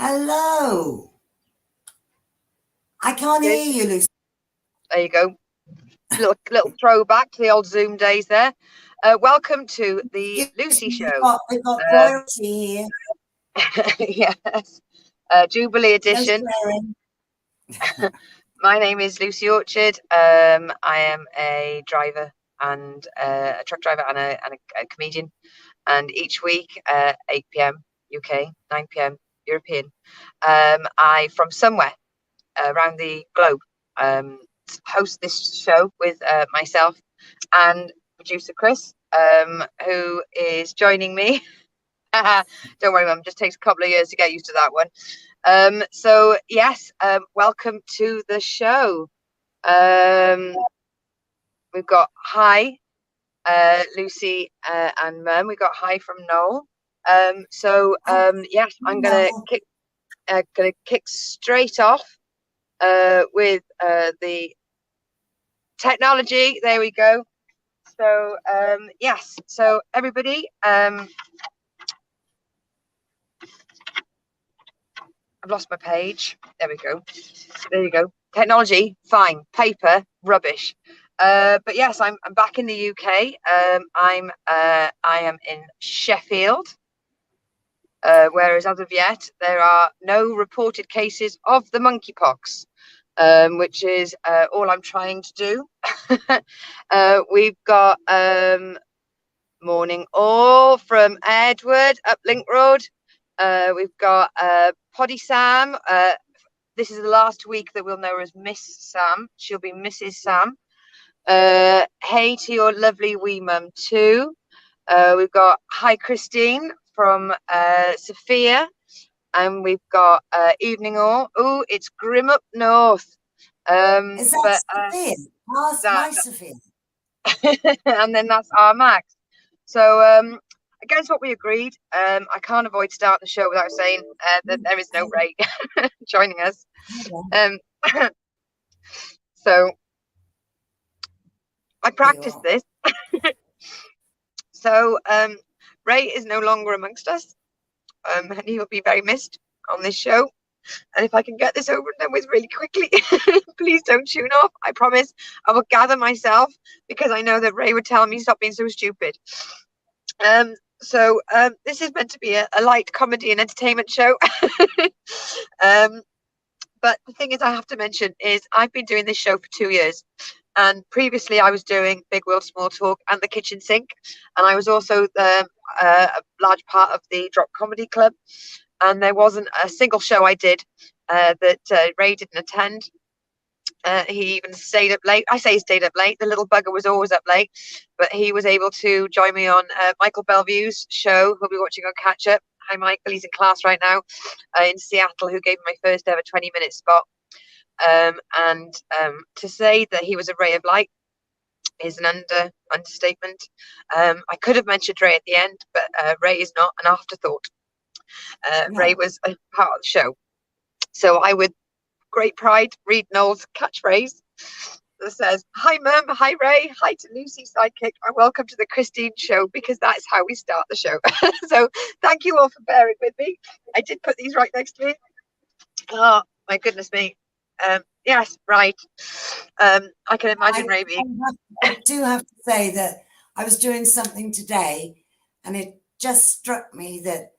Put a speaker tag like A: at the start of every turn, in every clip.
A: Hello. I can't hear you, Lucy.
B: There you go. Little throwback to the old Zoom days there. Welcome to the Lucy Show.
A: We've got royalty here.
B: Yes. Jubilee edition.
A: No
B: My name is Lucy Orchard. I am a driver and a truck driver and a comedian. And each week, 8 p.m. UK, 9 p.m. European, I, from somewhere around the globe, host this show with myself and producer Chris, who is joining me. Don't worry, Mum, just takes a couple of years to get used to that one. So yes, welcome to the show. We've got hi, Lucy and Mum. We got hi from Noel. Yes, I'm gonna kick straight off with the technology. There we go. So yes, so everybody, I've lost my page. There we go. There you go. Technology, fine. Paper, rubbish. But yes, I'm back in the UK. I am in Sheffield. Whereas as of yet, there are no reported cases of the monkeypox, which is all I'm trying to do. We've got morning all from Edward up Link Road. We've got Poddy Sam. This is the last week that we'll know her as Miss Sam. She'll be Mrs. Sam. Hey to your lovely wee mum too. We've got hi Christine from Sophia, and we've got evening all. Oh, it's grim up north.
A: Is that Sophia? My Sophia.
B: And then that's our Max. So against what we agreed, I can't avoid starting the show without saying that there is no Ray joining us. So I practiced this. So Ray is no longer amongst us, and he will be very missed on this show. And if I can get this over and done with really quickly, please don't tune off. I promise I will gather myself, because I know that Ray would tell me stop being so stupid. So this is meant to be a light comedy and entertainment show. But the thing is, I have to mention is I've been doing this show for 2 years. And previously I was doing Big World Small Talk and the Kitchen Sink. And I was also a large part of the Drop Comedy Club. And there wasn't a single show I did that Ray didn't attend. He even stayed up late. I say he stayed up late. The little bugger was always up late. But he was able to join me on Michael Bellevue's show, who'll be watching on Catch Up. Hi, Michael. He's in class right now in Seattle, who gave me my first ever 20-minute spot. And to say that he was a ray of light is an understatement. I could have mentioned Ray at the end, but Ray is not an afterthought. No. Ray was a part of the show. So I would great pride read Noel's catchphrase that says, hi Mum, hi Ray, hi to Lucy sidekick, and welcome to the Christine show, because that's how we start the show. So thank you all for bearing with me. I did put these right next to me. Oh my goodness me. Yes, right. I can imagine Ray.
A: I do have to say that I was doing something today, and it just struck me that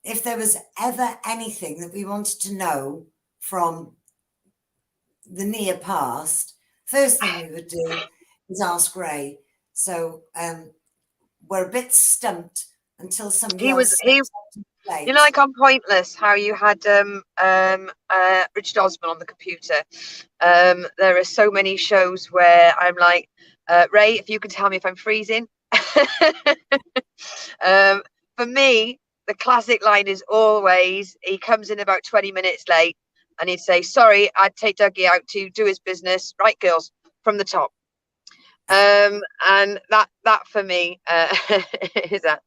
A: if there was ever anything that we wanted to know from the near past, first thing we would do is ask Ray. So we're a bit stumped until somebody else.
B: You know, like on Pointless, how you had Richard Osman on the computer. There are so many shows where I'm like, Ray, if you can tell me if I'm freezing. For me, the classic line is always, he comes in about 20 minutes late and he'd say, sorry, I'd take Dougie out to do his business. Right, girls, from the top. And that for me is that.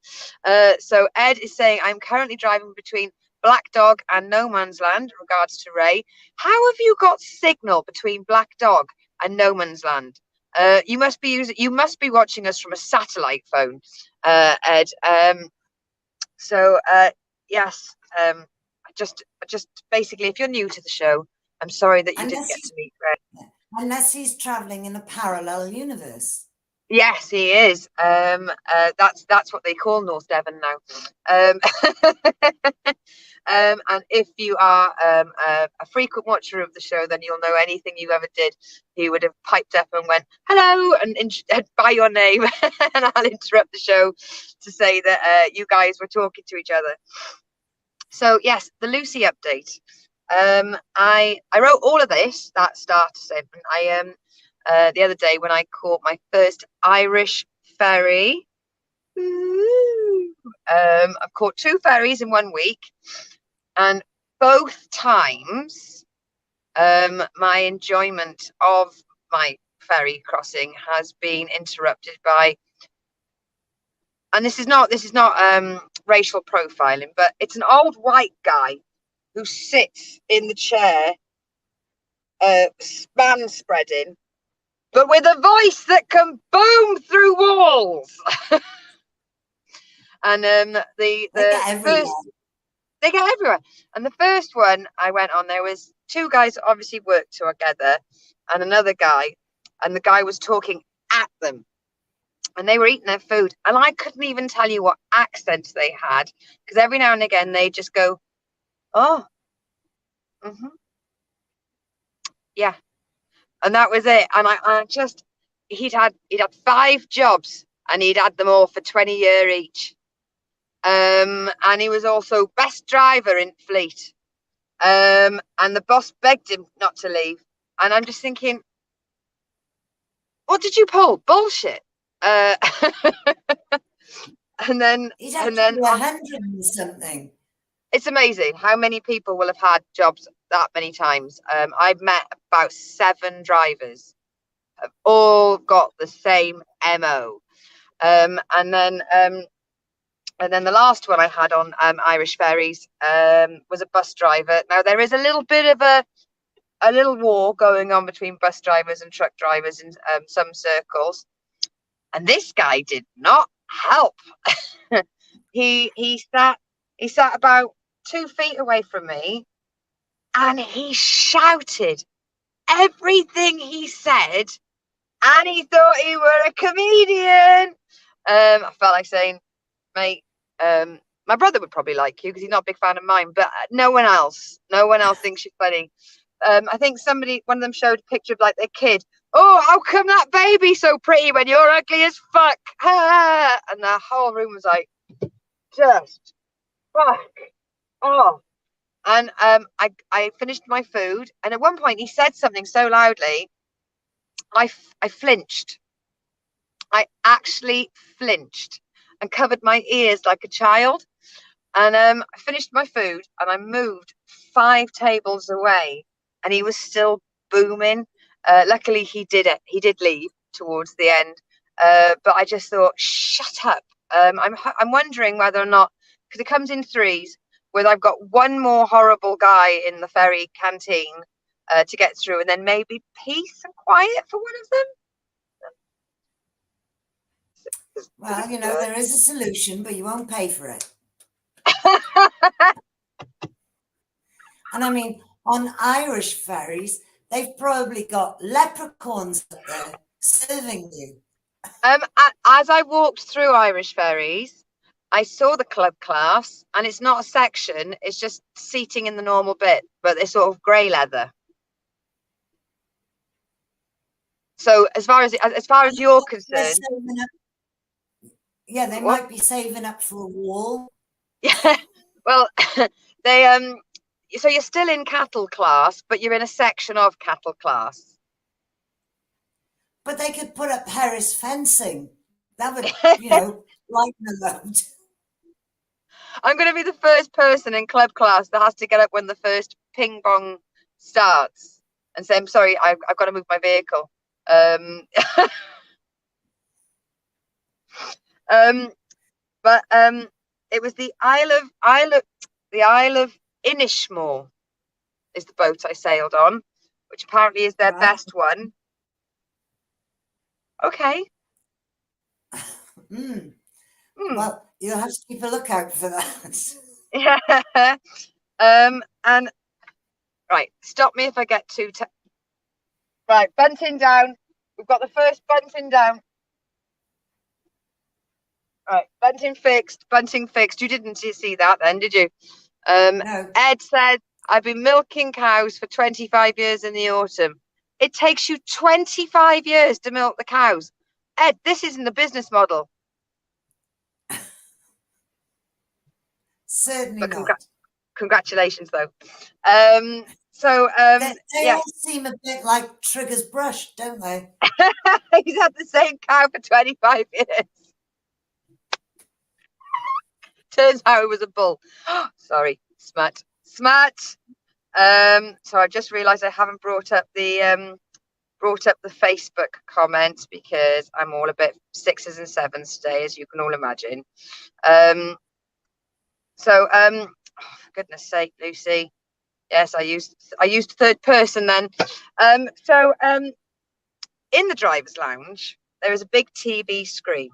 B: So Ed is saying, I'm currently driving between Black Dog and No Man's Land, regards to Ray. How have you got signal between Black Dog and No Man's Land? You must be watching us from a satellite phone, Ed. So yes, I just basically, if you're new to the show, I'm sorry that you didn't
A: Unless
B: get
A: he's,
B: to meet Greg.
A: unless he's traveling in a parallel universe.
B: Yes, he is. That's what they call North Devon now. And if you are a frequent watcher of the show, then you'll know anything you ever did. He would have piped up and went hello and by your name, and I'll interrupt the show to say that you guys were talking to each other. So yes, the Lucy update. I wrote all of this, that starter statement. The other day when I caught my first Irish ferry. I've caught 2 ferries in 1 week, and both times my enjoyment of my ferry crossing has been interrupted by, and this is not racial profiling, but it's an old white guy who sits in the chair, span spreading, but with a voice that can boom through walls. And
A: They get everywhere.
B: they get everywhere. And the first one I went on, there was 2 guys that obviously worked together, and another guy, and the guy was talking at them, and they were eating their food, and I couldn't even tell you what accent they had, because every now and again they just go, oh, yeah, and that was it. And I just, he'd had 5 jobs, and he'd had them all for 20 years each. And he was also best driver in fleet. And the boss begged him not to leave. And I'm just thinking, what did you pull? Bullshit. And then,
A: He'd have to do 100 and something.
B: It's amazing how many people will have had jobs that many times. I've met about 7 drivers, have all got the same MO. And then the last one I had on Irish ferries was a bus driver. Now there is a little bit of a little war going on between bus drivers and truck drivers in some circles, and this guy did not help. he sat about 2 feet away from me, and he shouted everything he said, and he thought he were a comedian. I felt like saying, mate, my brother would probably like you because he's not a big fan of mine, but no one else thinks you're funny. I think one of them showed a picture of like their kid. Oh, how come that baby's so pretty when you're ugly as fuck? And the whole room was like, just fuck off. And I finished my food, and at one point he said something so loudly, I flinched. I actually flinched and covered my ears like a child. And I finished my food, and I moved 5 tables away, and he was still booming. Luckily, he did leave towards the end. But I just thought, shut up. I'm wondering whether or not, because it comes in 3s, whether I've got one more horrible guy in the ferry canteen to get through, and then maybe peace and quiet for one of them.
A: Well, you know, there is a solution, but you won't pay for it. And I mean, on Irish ferries, they've probably got leprechauns up there serving you.
B: As I walked through Irish ferries, I saw the club class, and it's not a section, it's just seating in the normal bit, but they're sort of grey leather. So as far as you're concerned,
A: yeah, they might be saving up for a wall.
B: Yeah, well, they so you're still in cattle class, but you're in a section of cattle class.
A: But they could put up Harris fencing. That would, you know, lighten the load.
B: I'm going to be the first person in club class that has to get up when the first ping pong starts and say, I'm sorry, I've got to move my vehicle. But it was the Isle of Inishmore is the boat I sailed on, which apparently is their best one. Okay.
A: Well, you'll have to keep a lookout for that.
B: Yeah. And right, stop me if I get too. Right, bunting down. We've got the first bunting down. Right, bunting fixed. Bunting fixed. You didn't see that then, did you?
A: No.
B: Ed said, I've been milking cows for 25 years in the autumn. It takes you 25 years to milk the cows. Ed, this isn't a business model.
A: Certainly
B: But
A: not.
B: congratulations, though.
A: They
B: Yeah,
A: all seem a bit like Trigger's brush, don't they?
B: he's had the same cow for 25 years. Turns out it was a bull. Sorry, smut. So I just realised I haven't brought up the Facebook comments because I'm all a bit sixes and sevens today, as you can all imagine. For goodness sake, Lucy. Yes, I used third person then. In the driver's lounge, there is a big TV screen,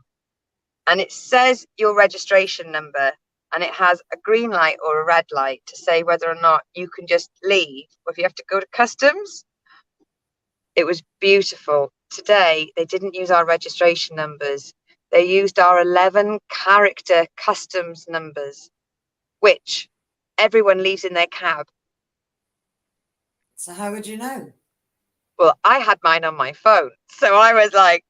B: and it says your registration number, and it has a green light or a red light to say whether or not you can just leave or if you have to go to customs. It was beautiful. Today, they didn't use our registration numbers. They used our 11-character customs numbers, which everyone leaves in their cab.
A: So how would you know?
B: Well, I had mine on my phone. So I was like,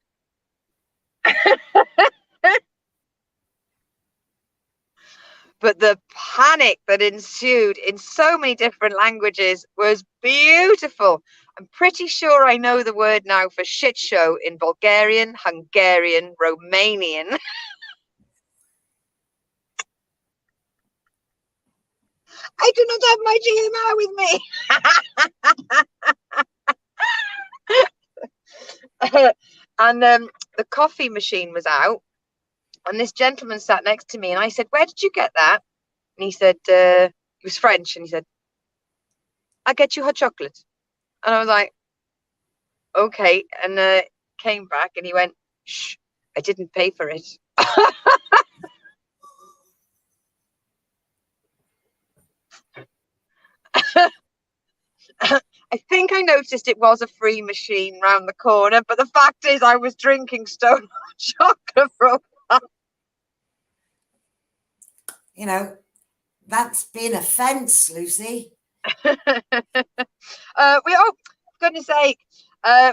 B: but the panic that ensued in so many different languages was beautiful. I'm pretty sure I know the word now for shit show in Bulgarian, Hungarian, Romanian. I do not have my GMR with me. And the coffee machine was out, and this gentleman sat next to me, and I said, "Where did you get that?" And he said, he was French, and he said, "I get you hot chocolate." And I was like, "Okay." And came back, and he went, "Shh, I didn't pay for it." I think I noticed it was a free machine round the corner, but the fact is I was drinking stone chocolate from.
A: You know, that's been a fence, Lucy.
B: Goodness sake.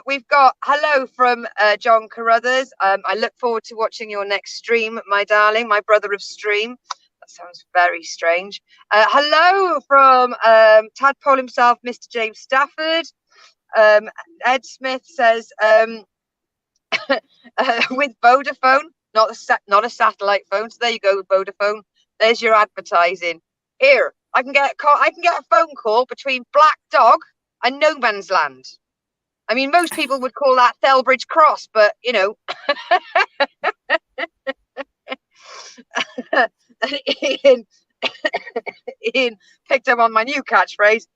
B: We've got hello from John Carruthers. I look forward to watching your next stream, my darling, my brother of stream. That sounds very strange. Hello from Tadpole himself, Mr. James Stafford. Ed Smith says with Vodafone, not a satellite phone. So there you go with Vodafone. There's your advertising. Here, I can get a phone call between Black Dog and No Man's Land. I mean, most people would call that Thelbridge Cross, but you know. Ian picked up on my new catchphrase.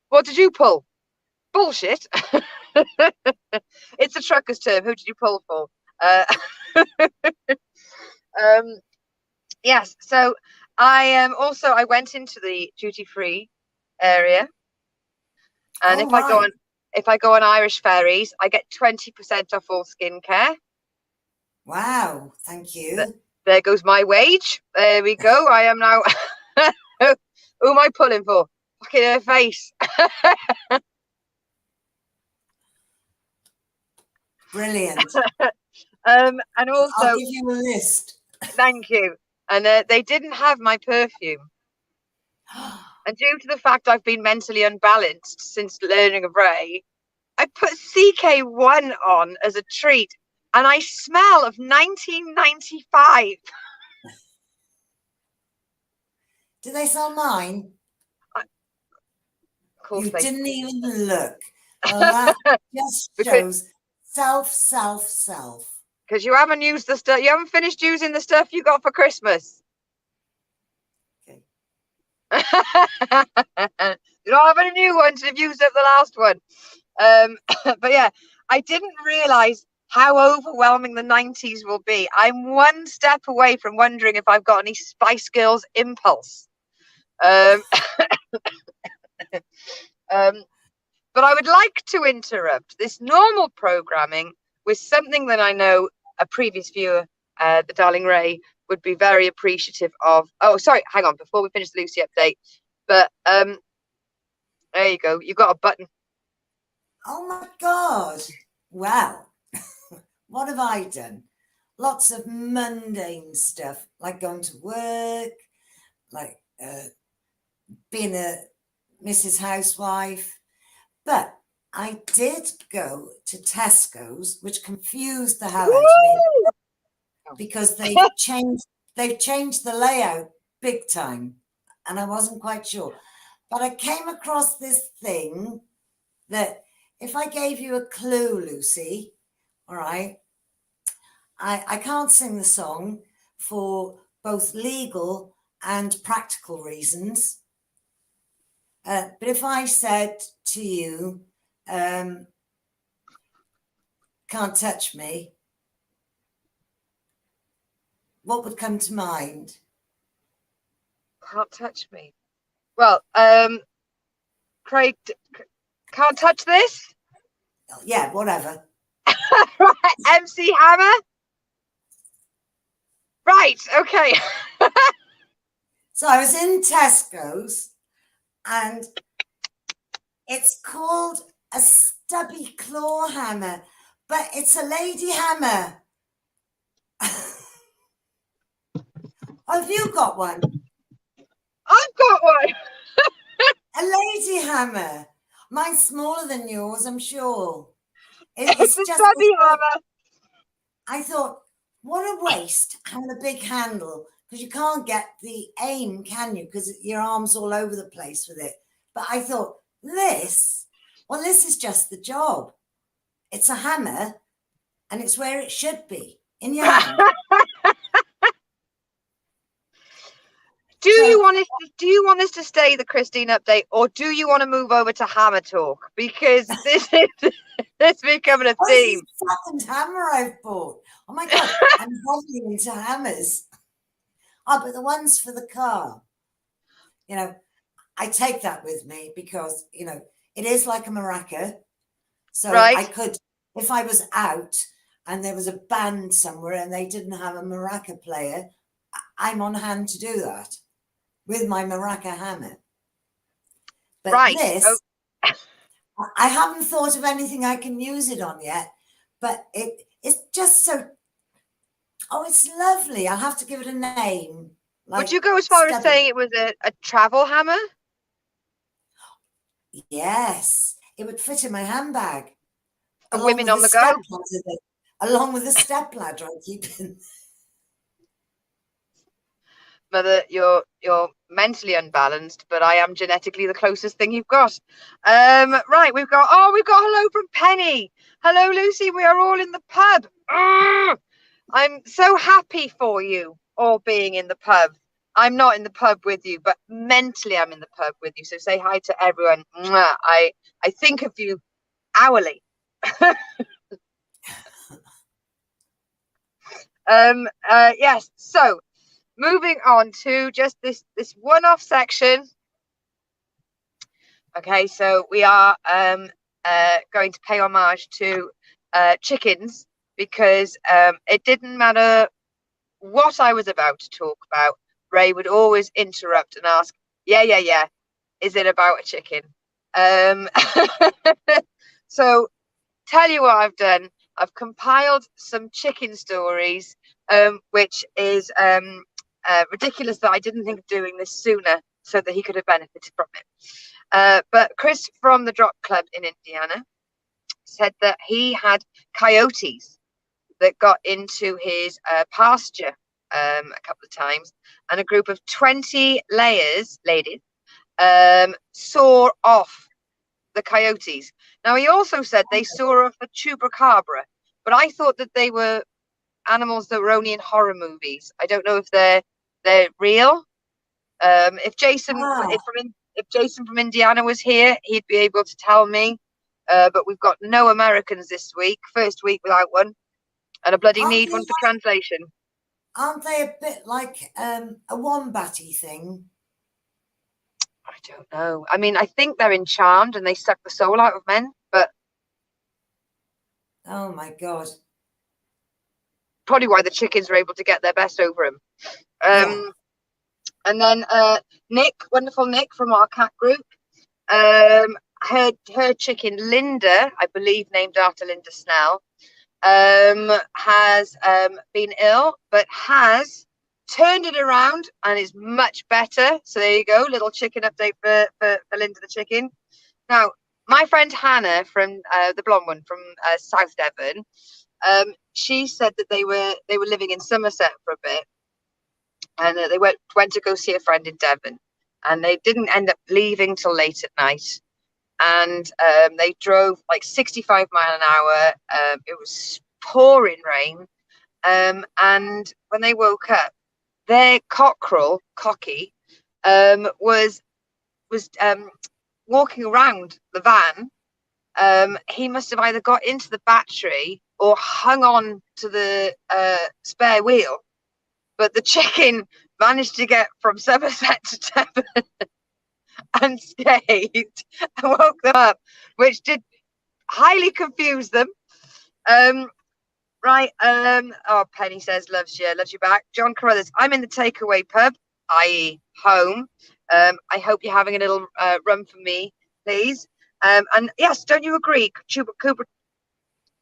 B: What did you pull? Bullshit. It's a trucker's term. Who did you pull for? Yes. So I went into the duty-free area, and if I go on Irish Ferries, I get 20% off all skincare.
A: Wow, thank you.
B: There goes my wage. There we go. I am now. Who am I pulling for? Fucking her face.
A: Brilliant.
B: And also,
A: I'll give you a list.
B: Thank you. And they didn't have my perfume. And due to the fact I've been mentally unbalanced since learning of Ray, I put CK1 on as a treat, and I smell of 1995.
A: Do they sell mine?
B: Of course
A: You
B: they
A: didn't even look. Well, that just shows self.
B: Because you haven't used the stuff. You haven't finished using the stuff you got for Christmas.
A: Okay.
B: You don't have any new ones. You've used up the last one. But yeah, I didn't realize how overwhelming the 90s will be. I'm one step away from wondering if I've got any Spice Girls impulse. Um, but I would like to interrupt this normal programming with something that I know a previous viewer, the darling Ray, would be very appreciative of. Oh, sorry, hang on, before we finish the Lucy update. But there you go. You got a button.
A: Oh my God. Well, what have I done? Lots of mundane stuff, like going to work, like being a Mrs. Housewife. But I did go to Tesco's, which confused the hell out of me because they've changed the layout big time, and I wasn't quite sure. But I came across this thing that if I gave you a clue, Lucy, all right, I can't sing the song for both legal and practical reasons. But if I said to you, can't touch me, what would come to mind?
B: Can't touch me. Well, Craig, can't touch this?
A: Yeah, whatever.
B: Right, MC Hammer? Right, okay.
A: So I was in Tesco's and it's called a stubby claw hammer, but it's a lady hammer. Have you got one?
B: I've got one.
A: A lady hammer. Mine's smaller than yours, I'm sure.
B: It's a stubby hammer.
A: I thought, what a waste having a big handle, because you can't get the aim, can you? Because your arm's all over the place with it. But I thought, this is just the job. It's a hammer, and it's where it should be, in your hand.
B: Do you want us to stay the Christine update, or do you want to move over to hammer talk? Because this is becoming a theme.
A: This is the second hammer I've bought. Oh my God, I'm heavily into hammers. Oh, but the ones for the car, I take that with me because, it is like a maraca. So
B: right.
A: I could, if I was out and there was a band somewhere and they didn't have a maraca player, I'm on hand to do that with my maraca hammer. But
B: right.
A: this, I haven't thought of anything I can use it on yet, but it's just so, it's lovely. I'll have to give it a name.
B: Would you go as far as saying it was a travel hammer?
A: Yes, it would fit in my handbag.
B: For women on the go?
A: Along with the stepladder I keep in.
B: Mother, you're mentally unbalanced, but I am genetically the closest thing you've got. Right, we've got hello from Penny. Hello, Lucy. We are all in the pub. I'm so happy for you all being in the pub. I'm not in the pub with you, but mentally I'm in the pub with you. So say hi to everyone. I think of you hourly. Yes. So moving on to just this one-off section. Okay, so we are going to pay homage to chickens because it didn't matter what I was about to talk about. Ray would always interrupt and ask, yeah, is it about a chicken? So tell you what I've done. I've compiled some chicken stories, which is ridiculous that I didn't think of doing this sooner so that he could have benefited from it. But Chris from the Drop Club in Indiana said that he had coyotes that got into his pasture a couple of times, and a group of 20 ladies saw off the coyotes. Now, he also said they saw off the chupacabra, but I thought that they were animals that were only in horror movies. I don't know if they're real. If Jason from Indiana was here, he'd be able to tell me. But we've got no Americans this week. First week without one, and a bloody need one for translation.
A: Aren't they a bit like a wombatty thing?
B: don't know. I mean, I think they're in Charmed and they suck the soul out of men, but
A: Oh my God.
B: probably why the chickens were able to get their best over him.
A: Yeah.
B: And then Nick, wonderful Nick from our cat group, her chicken Linda, I believe named after Linda Snell, has been ill, but has turned it around and is much better. So there you go, little chicken update for Linda the chicken. Now, my friend Hannah from the blonde one from South Devon, she said that they were living in Somerset for a bit, and they went to go see a friend in Devon, and they didn't end up leaving till late at night, and they drove like 65 mile an hour. It was pouring rain, and when they woke up, their cockerel Cocky was walking around the van. He must have either got into the battery or hung on to the spare wheel, but the chicken managed to get from Somerset to Devon unscathed and woke them up, which did highly confuse them. Right. Oh, Penny says loves you back. John Carruthers, I'm in the takeaway pub, i.e. home. I hope you're having a little run for me, please. And yes, don't you agree, Cooper?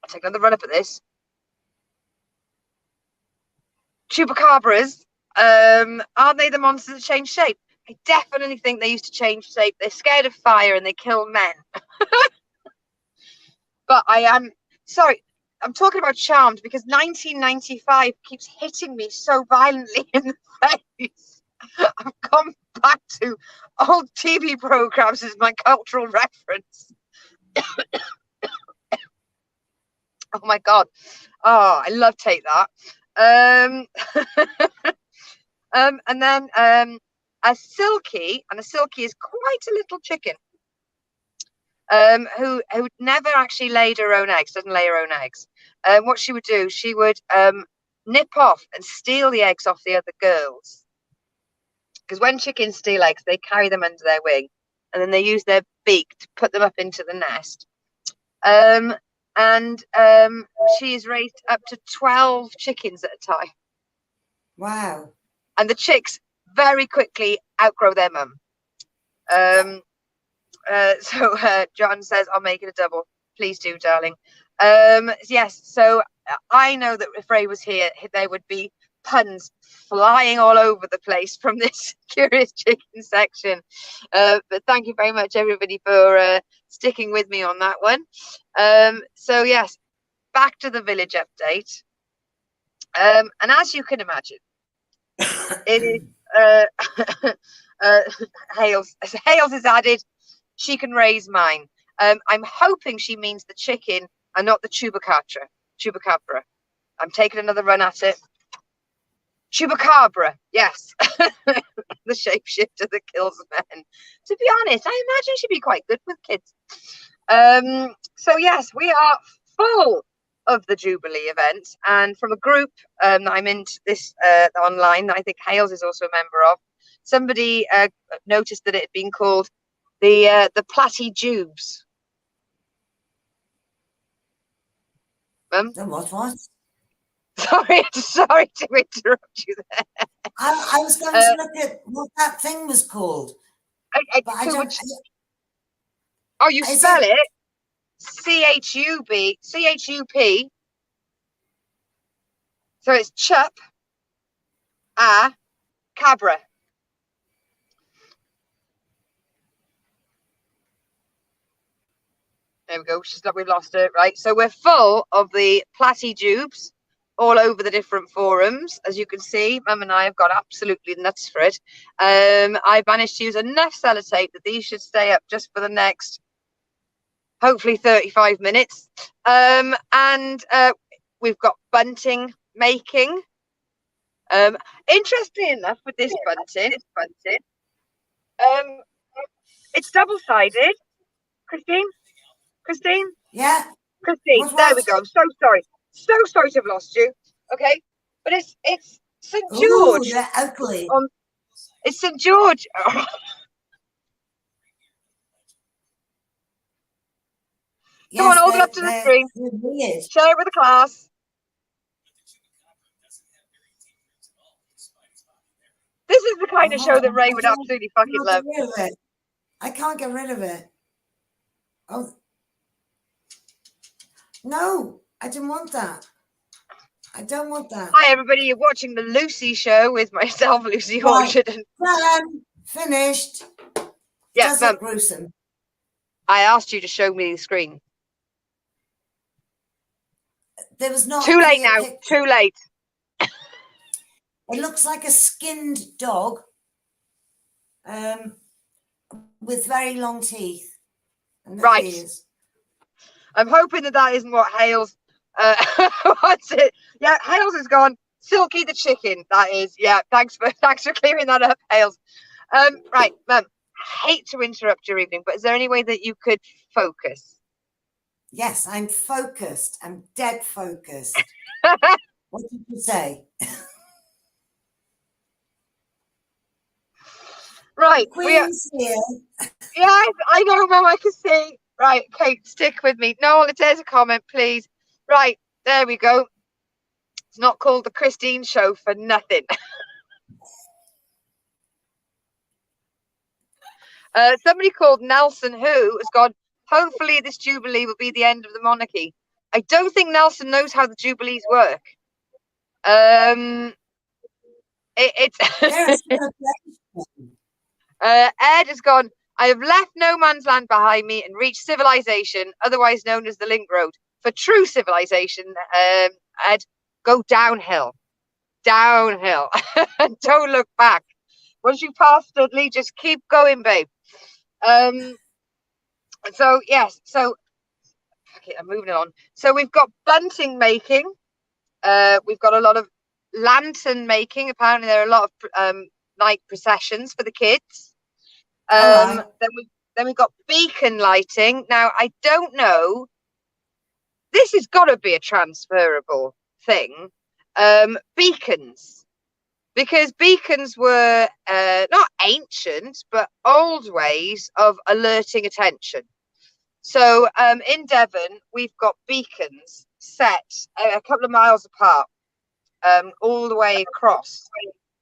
B: I'll take another run up at this. Chupacabras, aren't they the monsters that change shape? I definitely think they used to change shape. They're scared of fire and they kill men. But I am sorry. I'm talking about Charmed because 1995 keeps hitting me so violently in the face. I've gone back to old TV programs as my cultural reference. Oh my God. Oh, I love Take That. And then a Silky is quite a little chicken. Who never actually laid her own eggs, doesn't lay her own eggs. What she would do, she would nip off and steal the eggs off the other girls. Because when chickens steal eggs, they carry them under their wing, and then they use their beak to put them up into the nest. And she's raised up to 12 chickens at a time.
A: Wow.
B: And the chicks very quickly outgrow their mum. So John says, I'll make it a double. Please do, darling. Yes, so I know that if Ray was here, there would be puns flying all over the place from this Curious Chicken section. But thank you very much, everybody, for sticking with me on that one. So, yes, back to the village update. And as you can imagine, it is Hales is added. She can raise mine. I'm hoping she means the chicken and not the chupacabra. I'm taking another run at it. Chupacabra, yes. The shapeshifter that kills men. To be honest, I imagine she'd be quite good with kids. So yes, we are full of the Jubilee events, and from a group that I'm in this online that I think Hales is also a member of, somebody noticed that it had been called the Platy-Jubes.
A: The what?
B: Sorry to interrupt you there.
A: I was going to look at what that thing was called. But I don't.
B: Oh, you spell it CHUP. So it's chup a cabra. There we go. We've lost it, right? So we're full of the Platy-Jubes all over the different forums. As you can see, Mum and I have got absolutely nuts for it. I managed to use enough sellotape that these should stay up just for the next, hopefully, 35 minutes. And we've got bunting making. Interestingly enough, with this bunting, it's double-sided. Christine?
A: Yeah.
B: Christine, there we go. I'm so sorry. So sorry to have lost you. Okay. But it's St. George.
A: Ooh, they're ugly.
B: It's St. George. Come on,
A: Yes,
B: hold it up to the screen.
A: they're weird.
B: Share it with the class. This is the kind of show that Ray would absolutely fucking love.
A: I can't get rid of it. Oh. No, I didn't want that. I don't want that.
B: Hi, everybody. You're watching the Lucy Show with myself, Lucy Orchard.
A: Finished.
B: Yeah,
A: Does look gruesome.
B: I asked you to show me the screen.
A: There was not
B: too late now. Picture. Too late.
A: It looks like a skinned dog, with very long teeth. And
B: right.
A: Ears.
B: I'm hoping that isn't what Hales. What's it? Yeah, Hales is gone. Silky the chicken. That is. Yeah. Thanks for clearing that up, Hales. Right, I hate to interrupt your evening, but is there any way that you could focus?
A: Yes, I'm focused. I'm dead focused. What did you say?
B: Right.
A: Queen's here.
B: Yeah, I know, Mum, I can see. Right, okay, stick with me. No, there's a comment, please. Right, there we go. It's not called the Christine Show for nothing. Somebody called Nelson who has gone, hopefully this Jubilee will be the end of the monarchy. I don't think Nelson knows how the Jubilees work. Ed has gone, I have left no man's land behind me and reached civilization, otherwise known as the Link Road. For true civilization, Ed, go downhill. Downhill. Don't look back. Once you pass Dudley, just keep going, babe. So, yes. So, okay, I'm moving on. So, we've got bunting making. We've got a lot of lantern making. Apparently, there are a lot of night processions for the kids. Then we've got beacon lighting. Now, I don't know. This has got to be a transferable thing. Beacons. Because beacons were not ancient, but old ways of alerting attention. So in Devon, we've got beacons set a couple of miles apart, all the way across.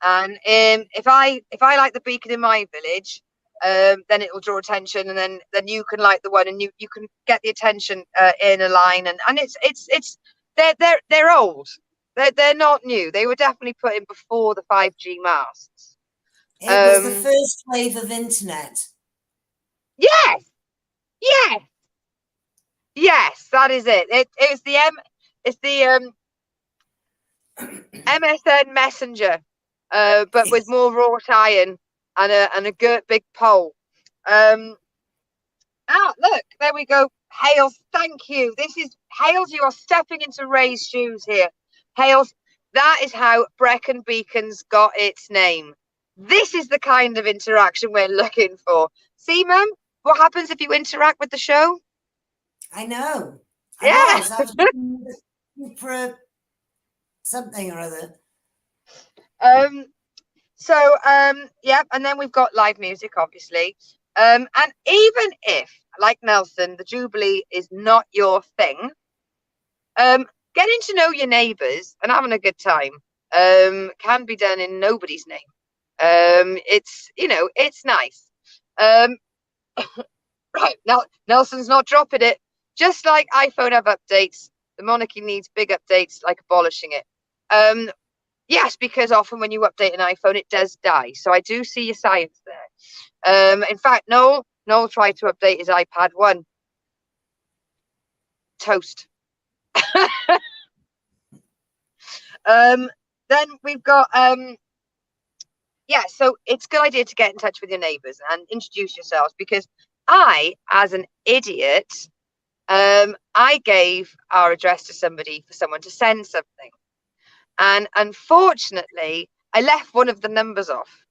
B: And if I light the beacon in my village, then it will draw attention, and then you can light the one, and you can get the attention in a line, and it's they're old. They're not new. They were definitely put in before the 5G masts.
A: It was the first wave of internet.
B: Yes, that is it. It's the MSN Messenger, but with more wrought iron and a girt big pole. Look, there we go. Hales, thank you. This is Hales. You are stepping into Ray's shoes here. Hales, that is how Brecon Beacons got its name. This is the kind of interaction we're looking for. See, Mum, what happens if you interact with the show?
A: I know.
B: Yeah.
A: For something or other.
B: Yeah, and then we've got live music, obviously. And even if, like Nelson, the Jubilee is not your thing, getting to know your neighbours and having a good time can be done in nobody's name. It's nice. Right, now Nelson's not dropping it. Just like iPhone have updates, the monarchy needs big updates, like abolishing it. Yes, because often when you update an iPhone, it does die. So I do see your science there. In fact, Noel tried to update his iPad 1. Toast. Then we've got so it's a good idea to get in touch with your neighbours and introduce yourselves, because I, as an idiot, I gave our address to somebody for someone to send something. And unfortunately, I left one of the numbers off.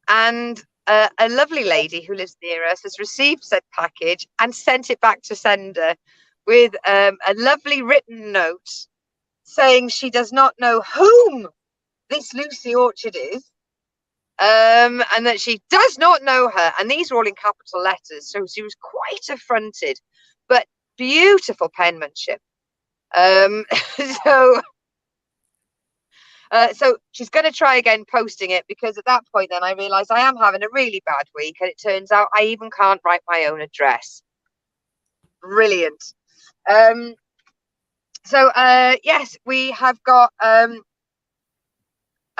B: And a lovely lady who lives near us has received said package and sent it back to sender with a lovely written note saying she does not know whom this Lucy Orchard is, and that she does not know her. And these are all in capital letters, so she was quite affronted. But beautiful penmanship. So she's going to try again posting it, because at that point then I realized I am having a really bad week, and it turns out I even can't write my own address. Brilliant. Yes, we have got a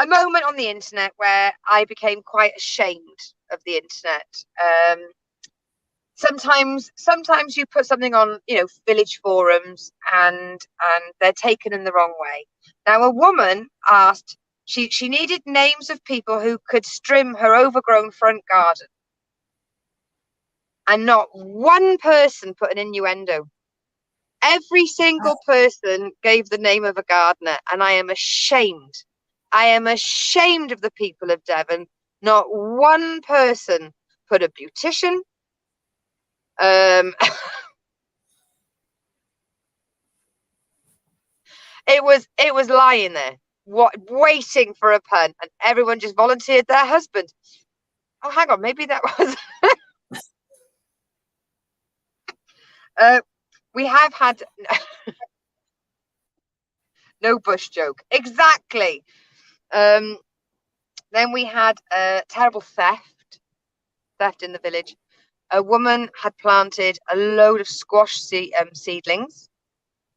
B: moment on the internet where I became quite ashamed of the internet. Sometimes you put something on, village forums, and they're taken in the wrong way. Now, a woman asked, she needed names of people who could trim her overgrown front garden, and not one person put an innuendo. Every single person gave the name of a gardener, and I am ashamed. I am ashamed of the people of Devon. Not one person put a beautician. It was lying there, waiting for a pun, and everyone just volunteered their husband. Oh, hang on, maybe that was. We have had no bush joke. Exactly. Then we had terrible theft in the village. A woman had planted a load of squash seedlings,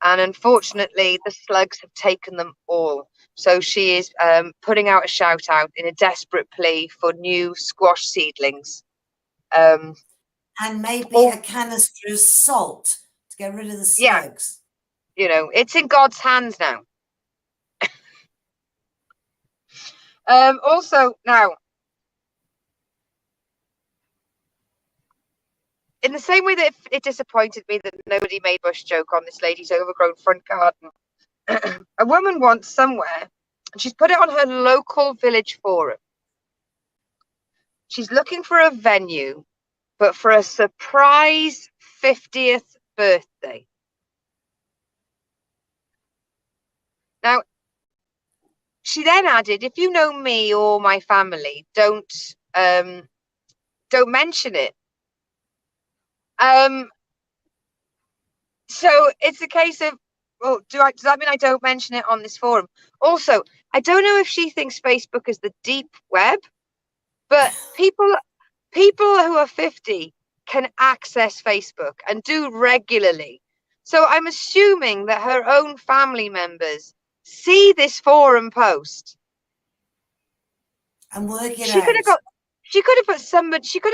B: and unfortunately the slugs have taken them all. So she is putting out a shout out in a desperate plea for new squash seedlings.
A: And maybe a canister of salt to get rid of the slugs.
B: Yeah, it's in God's hands now. Also, now, in the same way that it disappointed me that nobody made bush joke on this lady's overgrown front garden, a woman wants somewhere, and she's put it on her local village forum. She's looking for a venue, but for a surprise 50th birthday. Now, she then added, if you know me or my family, don't mention it. So it's a case of, well, does that mean I don't mention it on this forum? Also, I don't know if she thinks Facebook is the deep web, but people who are 50 can access Facebook and do regularly. So I'm assuming that her own family members see this forum post
A: and work it
B: out. She could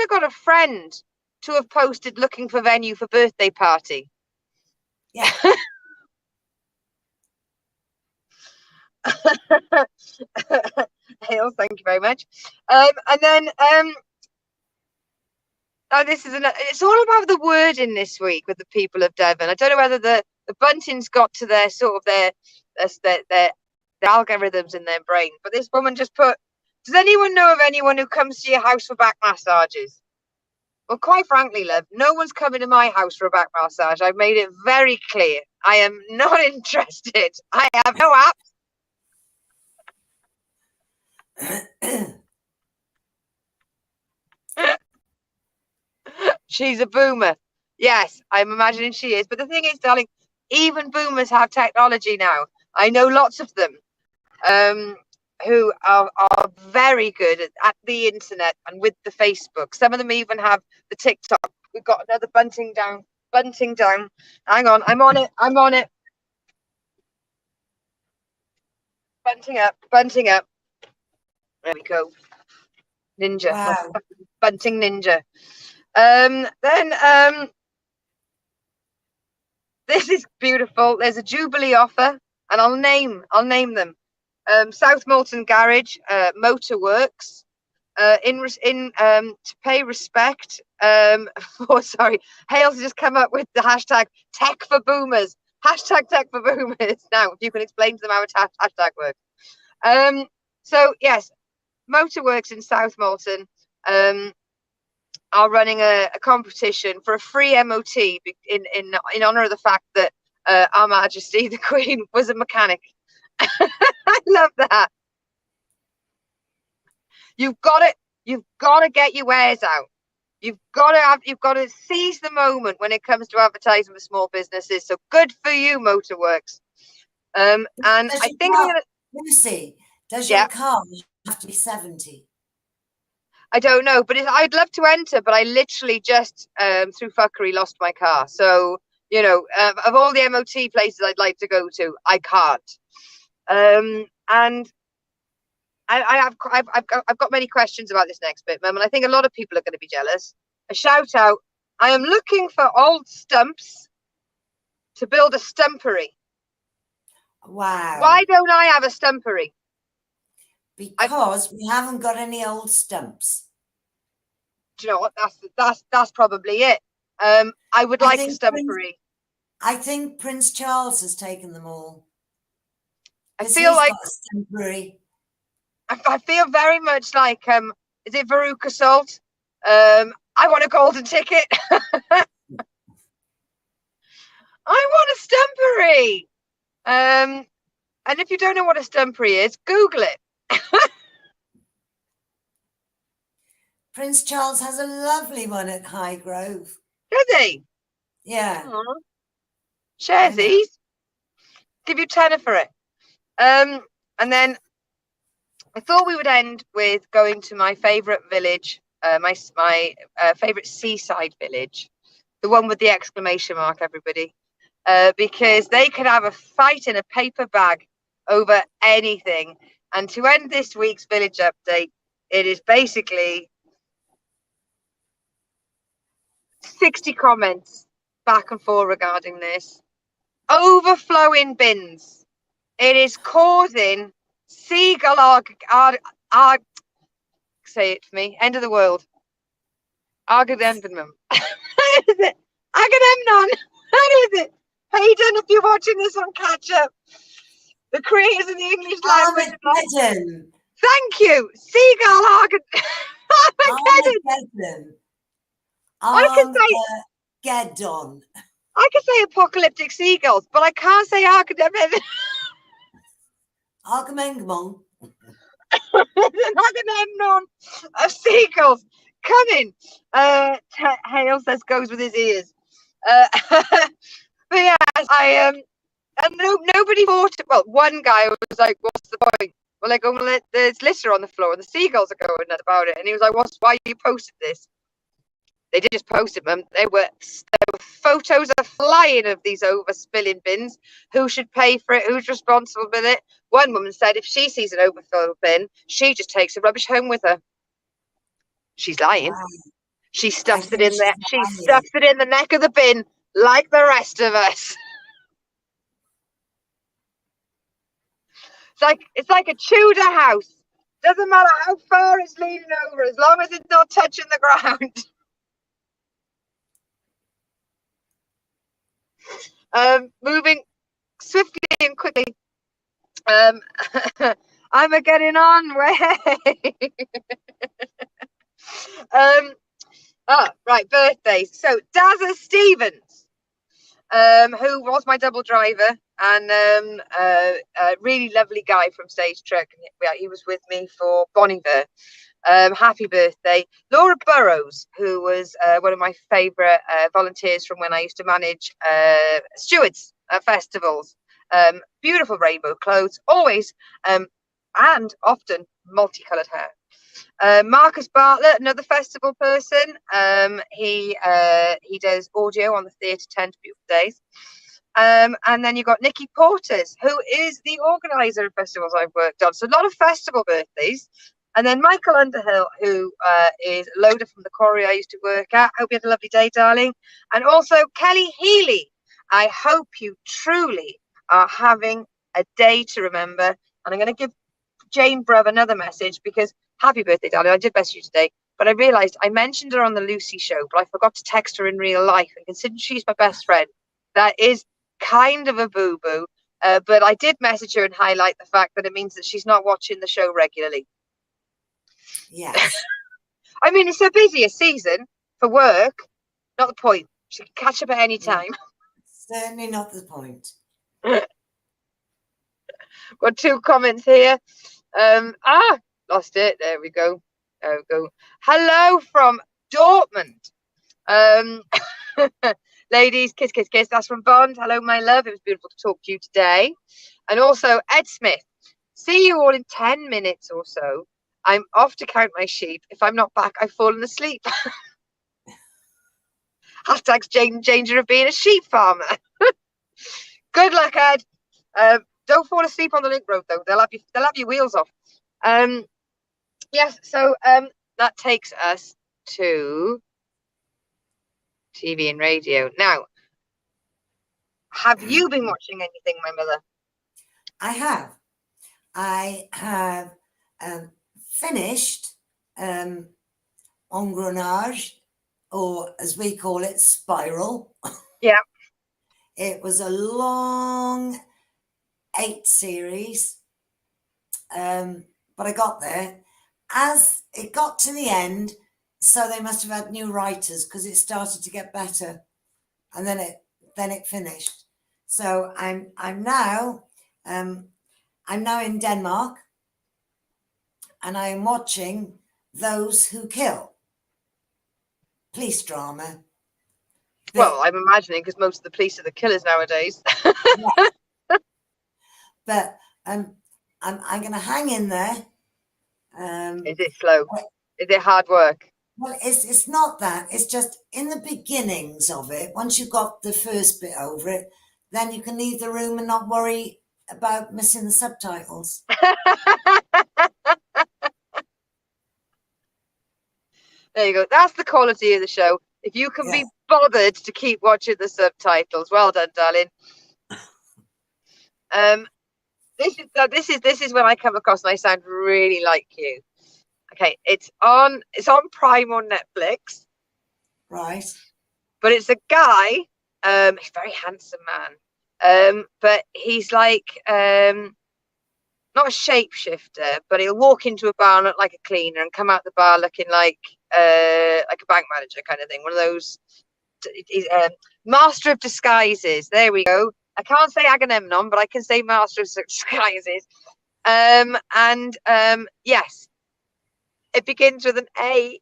B: have got a friend to have posted looking for venue for birthday party.
A: Yeah.
B: Hale, thank you very much. And then this is it's all about the wording this week with the people of Devon. I don't know whether the Buntings got to their sort of their algorithms in their brain, but this woman just put, does anyone know of anyone who comes to your house for back massages? Well, quite frankly, love, no one's coming to my house for a back massage. I've made it very clear. I am not interested. I have no apps. She's a boomer. Yes, I'm imagining she is. But the thing is, darling, even boomers have technology now. I know lots of them who are very good at the internet and with the Facebook. Some of them even have the TikTok. We've got another bunting down. Hang on, I'm on it. Bunting up. There we go. Ninja.
A: Wow.
B: Bunting ninja. This is beautiful. There's a Jubilee offer, and I'll name them. South Molton Garage, Motorworks, to pay respect. Hale's just come up with the hashtag Tech for Boomers. Hashtag Tech for Boomers. Now, if you can explain to them how a hashtag works. So yes, Motorworks in South Molton are running a competition for a free MOT in honour of the fact that Our Majesty the Queen was a mechanic. I love that. You've got to get your wares out. You've got to seize the moment when it comes to advertising for small businesses. So good for you, Motorworks. And I think I'm gonna.
A: Lucy, does
B: Yeah.
A: your car have to be 70?
B: I don't know, but I'd love to enter, but I literally just through fuckery lost my car. So of all the MOT places I'd like to go to, I can't. And I've got many questions about this next bit, Mum, and I think a lot of people are going to be jealous. A shout out! I am looking for old stumps to build a stumpery.
A: Wow.
B: Why don't I have a stumpery?
A: Because we haven't got any old stumps.
B: Do you know what? That's probably it. I would like a stumpery.
A: I think Prince Charles has taken them all.
B: I feel like
A: got a stumpery.
B: I feel very much like is it Veruca Salt? I want a golden ticket. I want a stumpery. And if you don't know what a stumpery is, Google it.
A: Prince Charles has a lovely one at Highgrove.
B: Does he?
A: Yeah.
B: Sharesies. Give you tenner for it. And then I thought we would end with going to my favourite village, my favourite seaside village, the one with the exclamation mark, everybody, because they could have a fight in a paper bag over anything. And to end this week's village update, it is basically 60 comments back and forth regarding this. Overflowing bins. It is causing seagull say it for me. End of the world. Agamemnon. How is it? Agamemnon. How is it? Hayden, if you're watching this on catch up, the creators of the English language.
A: Armageddon.
B: Thank you. Seagull Armageddon.
A: Armageddon.
B: I could say apocalyptic seagulls, but I can't say Agamemnon.
A: Agamemnon.
B: Agamemnon of seagulls coming. Hale says goes with his ears. But yeah, and nobody thought. Well, one guy was like, "What's the point?" Well, like, "Oh, there's litter on the floor, and the seagulls are going about it." And he was like, "Why you posted this?" They did just post it, man. There were photos of flying of these overspilling bins. Who should pay for it? Who's responsible with it? One woman said if she sees an overfilled bin, she just takes the rubbish home with her. She's lying. Wow. She stuffs it in there. She stuffs it in the neck of the bin like the rest of us. It's like a Tudor house. Doesn't matter how far it's leaning over, as long as it's not touching the ground. Moving swiftly and quickly. I'm a getting on way. Right, birthdays. So Dazza Stevens, who was my double driver and a really lovely guy from Stage Trek. He was with me for Bon Iver. Happy birthday. Laura Burrows, who was one of my favourite volunteers from when I used to manage stewards at festivals. Beautiful rainbow clothes, always, and often multicoloured hair. Marcus Bartlett, another festival person. He does audio on the Theatre Tent Beautiful Days. And then you've got Nikki Porters, who is the organiser of festivals I've worked on. So a lot of festival birthdays. And then Michael Underhill, who is a loader from the quarry I used to work at. Hope you had a lovely day, darling. And also Kelly Healy. I hope you truly are having a day to remember. And I'm going to give Jane Bruv another message because happy birthday, darling. I did message you today, but I realised I mentioned her on the Lucy show, but I forgot to text her in real life. And considering she's my best friend, that is kind of a boo-boo. But I did message her and highlight the fact that it means that she's not watching the show regularly.
A: Yes.
B: I mean, it's so busy a season for work. Not the point. She can catch up at any time.
A: Certainly not the point.
B: Got 2 comments here. Lost it. There we go. There we go. Hello from Dortmund. Ladies, kiss, kiss, kiss. That's from Bond. Hello, my love. It was beautiful to talk to you today. And also, Ed Smith. See you all in 10 minutes or so. I'm off to count my sheep. If I'm not back, I've fallen asleep. Hashtag danger of being a sheep farmer. Good luck, Ed. Don't fall asleep on the link road, though. They'll have your wheels off. Yes, so that takes us to TV and radio. Now, have you been watching anything, my mother?
A: I have finished Engrenage, or as we call it, Spiral.
B: Yeah.
A: It was a long 8 series, but I got there. As it got to the end, so they must have had new writers, because it started to get better, and then it finished. So I'm now in Denmark, and I'm watching Those Who Kill, police drama.
B: Well, I'm imagining, because most of the police are the killers nowadays.
A: Yeah. But I'm going to hang in there.
B: Is it slow? Is it hard work?
A: Well, it's not that. It's just in the beginnings of it. Once you've got the first bit over it, then you can leave the room and not worry about missing the subtitles.
B: There you go. That's the quality of the show. If you can be bothered to keep watching the subtitles, well done, darling. This is when I come across and I sound really like you. Okay, it's on Prime on Netflix.
A: Right.
B: But it's a guy, he's a very handsome man. But he's like not a shapeshifter, but he'll walk into a bar and look like a cleaner and come out the bar looking like a bank manager kind of thing. One of those master of disguises. There we go. I can't say Agamemnon, but I can say master of disguises. Yes, it begins with an A,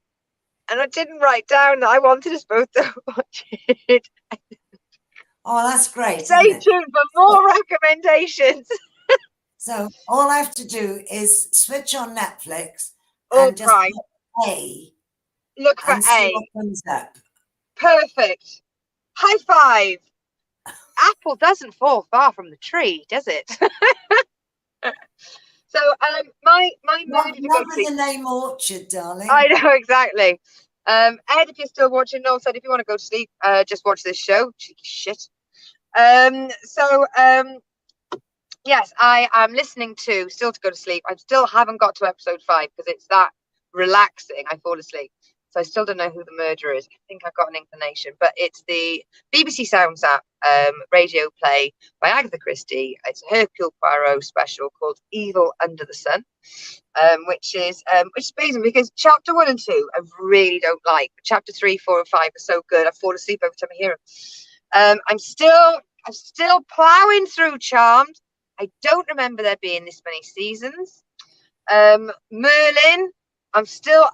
B: and I didn't write down that I wanted us both to watch it.
A: Oh, that's great.
B: Stay tuned for more recommendations.
A: So all I have to do is switch on Netflix
B: and just
A: put A.
B: Look for
A: and see
B: A.
A: what comes up.
B: Perfect. High five. Apple doesn't fall far from the tree, does it? So my
A: Never the name Orchard, darling.
B: I know, exactly. Ed, if you're still watching, Noel said if you want to go to sleep, just watch this show. Cheeky shit. Yes, I am listening to Still to Go to Sleep. I still haven't got to episode 5 because it's that relaxing. I fall asleep. So I still don't know who the murderer is. I think I've got an inclination, but it's the BBC Sounds app radio play by Agatha Christie. It's a Hercule Poirot special called Evil Under the Sun, which is amazing because chapter 1 and 2 I really don't like. But chapter 3, 4, and 5 are so good. I fall asleep every time I hear them. I'm still plowing through Charmed. I don't remember there being this many seasons. Merlin, I'm still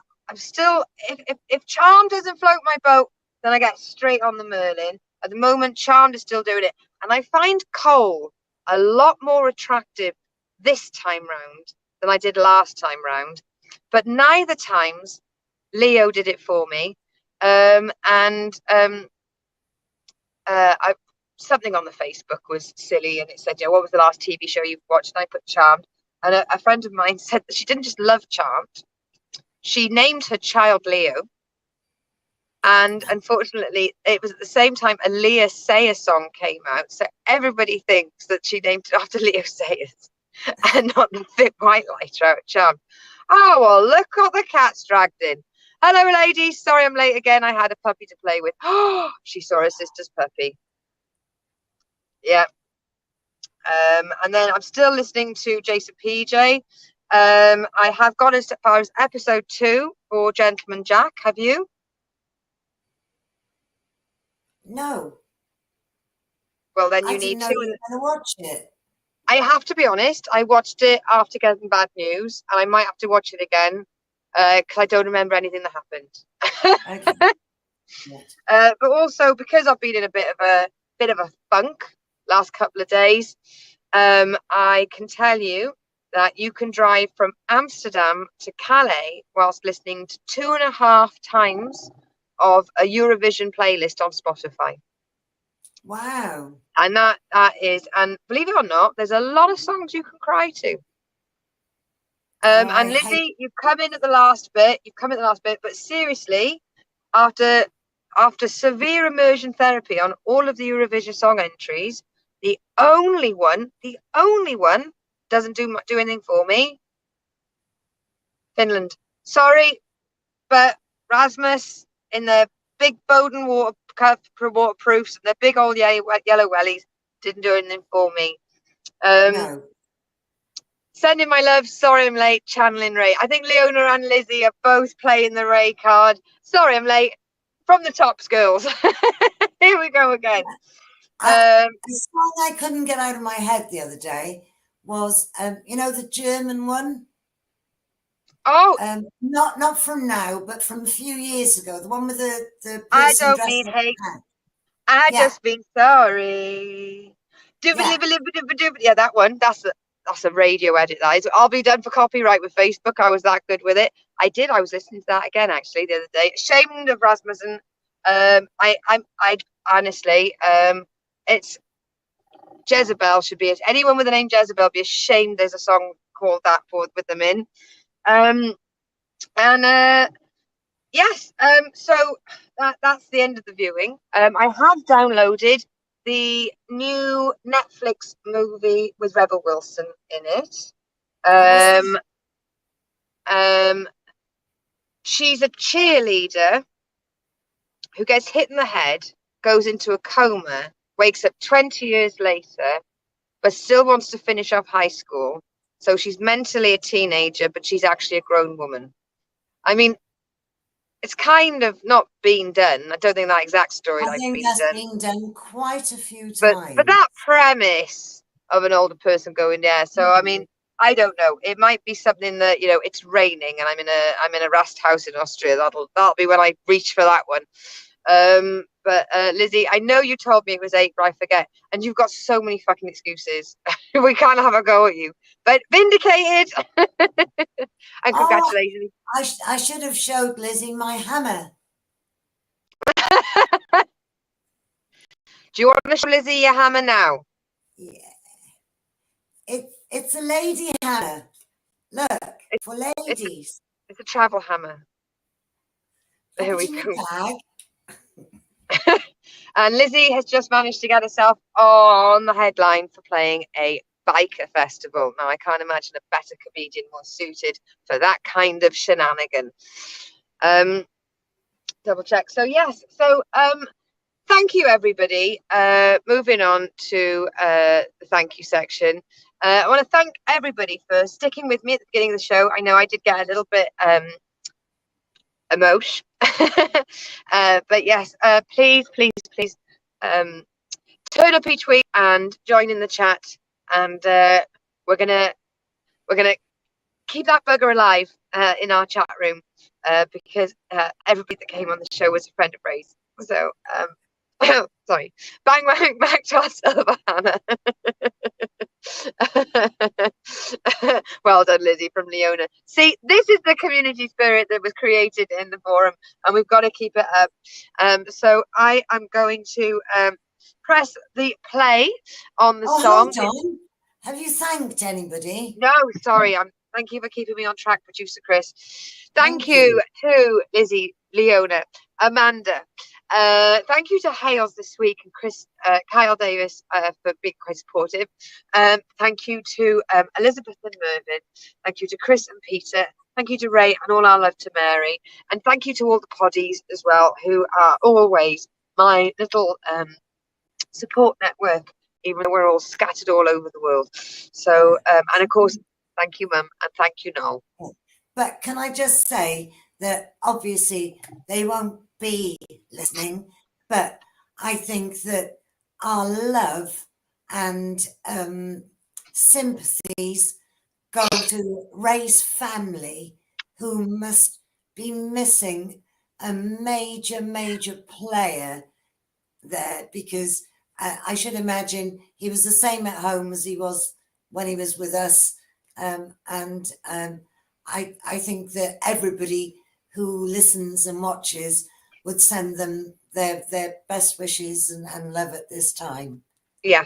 B: if Charmed doesn't float my boat, then I get straight on the Merlin. At the moment, Charmed is still doing it, and I find Cole a lot more attractive this time round than I did last time round. But neither times Leo did it for me. Something on the Facebook was silly, and it said, "Yeah, what was the last TV show you've watched?" And I put Charmed, and a friend of mine said that she didn't just love Charmed. She named her child Leo, and unfortunately, it was at the same time a Leo Sayer song came out, so everybody thinks that she named it after Leo Sayers and not the fit white lighter out of Charmed. Oh well, look what the cat's dragged in. Hello, ladies. Sorry I'm late again. I had a puppy to play with. Oh, she saw her sister's puppy. Yeah. And then I'm still listening to Jason PJ. I have gone as far as episode 2 for Gentleman Jack. Have you?
A: No.
B: Well, then you
A: need
B: to.
A: You're going to watch it.
B: I have to be honest. I watched it after Getting Bad News, and I might have to watch it again because I don't remember anything that happened.
A: Okay. What?
B: But also because I've been in a bit of a funk last couple of days, I can tell you that you can drive from Amsterdam to Calais whilst listening to 2.5 times of a Eurovision playlist on Spotify.
A: Wow.
B: And that is, and believe it or not, there's a lot of songs you can cry to.
A: Oh, I
B: And
A: hate.
B: Lizzie, you've come in at the last bit. But seriously, after severe immersion therapy on all of the Eurovision song entries, the only one doesn't do anything for me. Finland. Sorry, but Rasmus in their big Bowden waterproofs and their big old yellow wellies didn't do anything for me.
A: No.
B: Sending my love. Sorry I'm late. Channeling Ray. I think Leona and Lizzie are both playing the Ray card. Sorry I'm late. From the Tops girls. Here we go again.
A: A song I couldn't get out of my head the other day was, the German one.
B: Oh,
A: Not from now, but from a few years ago. The one with the
B: I
A: person
B: don't
A: dressed
B: mean
A: up.
B: hate. I
A: Yeah.
B: just mean sorry.
A: Yeah.
B: Yeah, that one. That's a radio edit. That is. I'll be done for copyright with Facebook. I was that good with it. I was listening to that again actually the other day. Ashamed of Rasmussen. I honestly, it's Jezebel should be it. Anyone with the name Jezebel be ashamed. There's a song called that with them in. Yes. So that's the end of the viewing. I have downloaded the new Netflix movie with Rebel Wilson in it. She's a cheerleader who gets hit in the head, goes into a coma, wakes up 20 years later, but still wants to finish off high school. So she's mentally a teenager, but she's actually a grown woman. I mean, it's kind of not being done. I don't think that exact
A: I
B: storyline's
A: think
B: been
A: that's
B: done.
A: been done quite a few
B: But
A: times.
B: that premise of an older person going there. So I mean, I don't know. It might be something that it's raining and I'm in a rest house in Austria. That'll be when I reach for that one. But Lizzie, I know you told me it was 8, but I forget. And you've got so many fucking excuses. We can't have a go at you. But vindicated. And congratulations.
A: I should have showed Lizzie my hammer.
B: Do you want to show Lizzie your hammer now?
A: Yeah. It's a lady hammer. Look, for ladies.
B: It's a travel hammer. There we go. And Lizzie has just managed to get herself on the headline for playing a biker festival. Now, I can't imagine a better comedian more suited for that kind of shenanigan. Double check. So, yes. So, thank you, everybody. Moving on to the thank you section. I want to thank everybody for sticking with me at the beginning of the show. I know I did get a little bit emotion. But yes, please turn up each week and join in the chat, and we're gonna keep that bugger alive in our chat room, because everybody that came on the show was a friend of Ray's. So sorry, bang back to our silver hammer. Well done, Lizzie from Leona. See, this is the community spirit that was created in the forum, and we've got to keep it up. So I am going to press the play on the song.
A: Hold on. Have you thanked anybody?
B: No, sorry. Thank you for keeping me on track, producer Chris. Thank you to Lizzie, Leona, Amanda. Thank you to Hales this week and Kyle Davis for being quite supportive. Thank you to Elizabeth and Mervyn. Thank you to Chris and Peter. Thank you to Ray and all our love to Mary. And thank you to all the poddies as well, who are always my little support network, even though we're all scattered all over the world. So, and of course, thank you, Mum, and thank you, Noel.
A: But can I just say that obviously they won't be listening, but I think that our love and sympathies go to Ray's family, who must be missing a major player there, because I should imagine he was the same at home as he was when he was with us. I think that everybody who listens and watches would send them their best wishes and love at this time.
B: Yeah.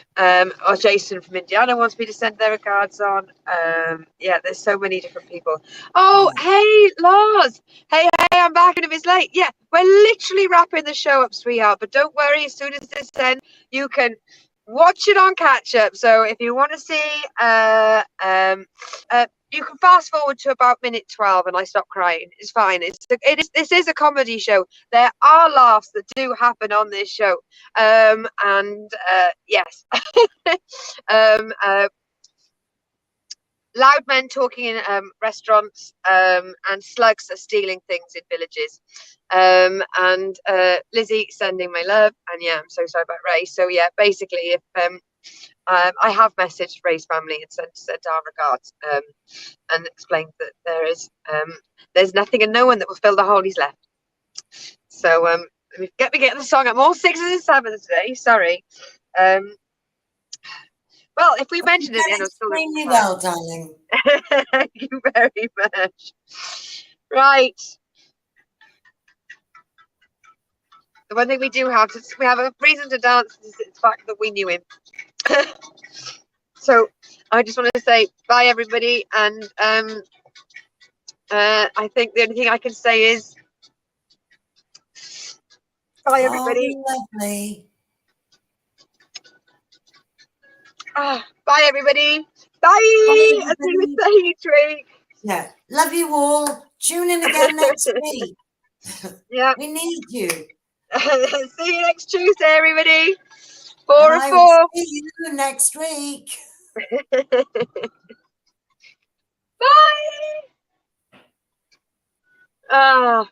B: Or Jason from Indiana wants me to send their regards on. Yeah, there's so many different people. Oh,
A: Yeah.
B: hey, Lars. Hey, I'm back and if it's late. Yeah, we're literally wrapping the show up, sweetheart. But don't worry, as soon as this ends, you can watch it on catch up. So if you want to see you can fast forward to about minute 12 and I stop crying. It's fine. This is a comedy show. There are laughs that do happen on this show. Yes. Loud men talking in restaurants, and slugs are stealing things in villages. Lizzie sending my love, and yeah, I'm so sorry about Ray. So yeah, basically, if I have messaged Ray's family and sent our regards, and explained that there's nothing and no one that will fill the hole he's left. So let me get the song. I'm all sixes and sevens today. Sorry. Well, if we mentioned it, then
A: extremely well, darling.
B: Thank you very much. Right. The one thing we do have is we have a reason to dance is the fact that we knew him. So I just want to say bye, everybody, and I think the only thing I can say is bye, everybody.
A: Oh, lovely.
B: Bye, everybody. Bye. I'll see you next week.
A: Yeah. Love you all. Tune in again next week.
B: Yeah.
A: We need you.
B: See you next Tuesday, everybody. 4 and 4.
A: See you next week.
B: Bye.